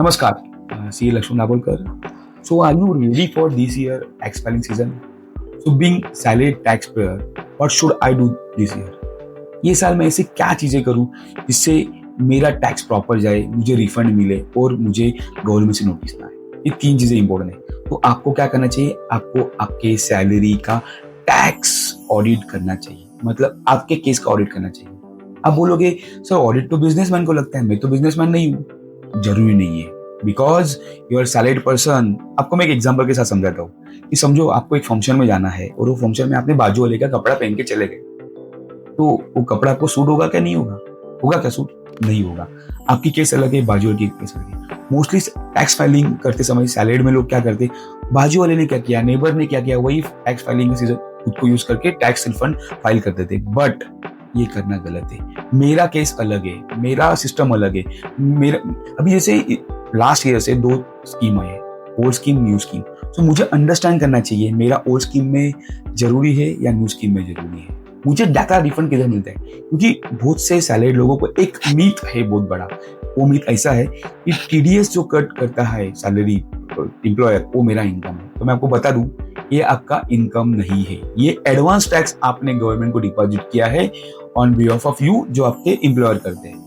Namaskar, CA Lakshman Nabolkar. So, are you ready for this year tax filing season? So, being salaried taxpayer, what should I do this year? ये साल मैं ऐसे क्या चीजें करूं जिससे मेरा टैक्स प्रॉपर जाए, मुझे रिफंड मिले और मुझे गवर्नमेंट से नोटिस ना आए। ये तीन चीजें इंपॉर्टेंट है। तो आपको क्या करना चाहिए? आपको आपके सैलरी का टैक्स ऑडिट करना चाहिए, मतलब आपके केस का ऑडिट करना चाहिए। आप बोलोगे सर ऑडिट तो बिजनेसमैन को लगता है, मैं तो बिजनेसमैन नहीं हूँ। जरूरी नहीं है, because you are salaried person. आपको मैं एक एग्जांपल के साथ समझाता हूँ कि समझो आपको एक फंक्शन में जाना है और वो फंक्शन में आपने बाजू वाले का कपड़ा पहन के चले गए, तो वो कपड़ा आपको सूट होगा क्या? नहीं होगा। होगा क्या सूट? नहीं होगा। आपकी केस अलग है, बाजू वाले की केस अलग है। मोस्टली टैक्स फाइलिंग करते समय सैलरीड में लोग क्या करते, बाजू वाले ने क्या किया, नेबर ने क्या किया, वही टैक्स फाइलिंग का सीजन खुद को यूज करके टैक्स रिफंड फाइल कर देते। बट ये करना गलत है। मेरा केस अलग है, मेरा सिस्टम अलग है। मेरा अभी जैसे लास्ट ईयर से दो स्कीम आए, ओल्ड स्कीम, न्यू स्कीम। तो मुझे अंडरस्टैंड करना चाहिए मेरा ओल्ड स्कीम में जरूरी है या न्यू स्कीम में जरूरी है। मुझे डाटा रिफंड किधर मिलता है? क्योंकि बहुत से सैलरीड लोगों को एक मीथ है बहुत बड़ा। वो मीथ ऐसा है कि टीडीएस जो कट करता है सैलरी एम्प्लॉयर, वो मेरा इनकम है। तो मैं आपको बता दूं, ये आपका इनकम नहीं है। ये एडवांस टैक्स आपने गवर्नमेंट को डिपॉजिट किया है ऑन बिहाफ ऑफ यू, जो आपके एम्प्लॉयर करते हैं।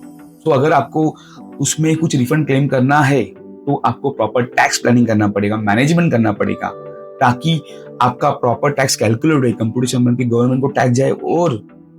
तो अगर आपको उसमें कुछ रिफंड क्लेम करना है तो आपको प्रॉपर टैक्स प्लानिंग करना पड़ेगा, मैनेजमेंट करना पड़ेगा, ताकि आपका प्रॉपर टैक्स कैलकुलेट हो, कंप्यूटेशन बन के गवर्नमेंट को टैक्स जाए और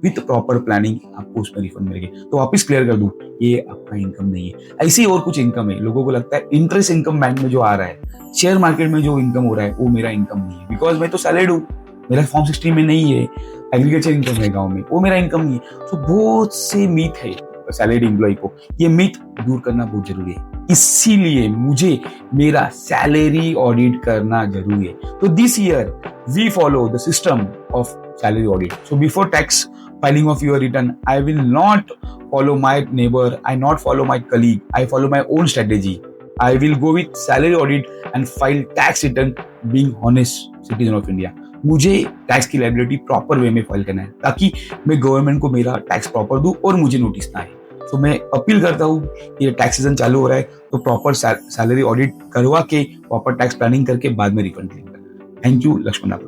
विथ प्रॉपर प्लानिंग आपको उसमें रिफंड मिलेगी। तो वापस क्लियर कर दूं, ये आपका इनकम नहीं है। ऐसी और कुछ इनकम है। लोगों को लगता है इंटरेस्ट इनकम बैंक में जो आ रहा है, शेयर मार्केट में जो इनकम हो रहा है, वो मेरा इनकम नहीं है, बिकॉज मैं तो सैलरीड हूँ, मेरा फॉर्म 16 में नहीं है। एग्रीकल्चर इनकम है गाँव में, वो मेरा इनकम नहीं है। तो बहुत से मीथ है सैलरीड एम्प्लॉय को, ये मीथ दूर करना बहुत जरूरी है। इसीलिए मुझे मेरा सैलरी ऑडिट करना जरूरी है। तो this year we follow the system of salary audit. So before tax filing of your return, I will not follow my neighbor, I not follow my colleague, I follow my own strategy. I will go with salary audit and file tax return being honest citizen of India. मुझे tax की liability proper way में file करना है, ताकि मैं government को मेरा tax proper दूं और मुझे नोटिस ना आए। तो मैं अपील करता हूँ, ये टैक्स सीजन चालू हो रहा है तो प्रॉपर सैलरी ऑडिट करवा के प्रॉपर टैक्स प्लानिंग करके बाद में रिफंड क्लेम करना। Thank you Lakshman.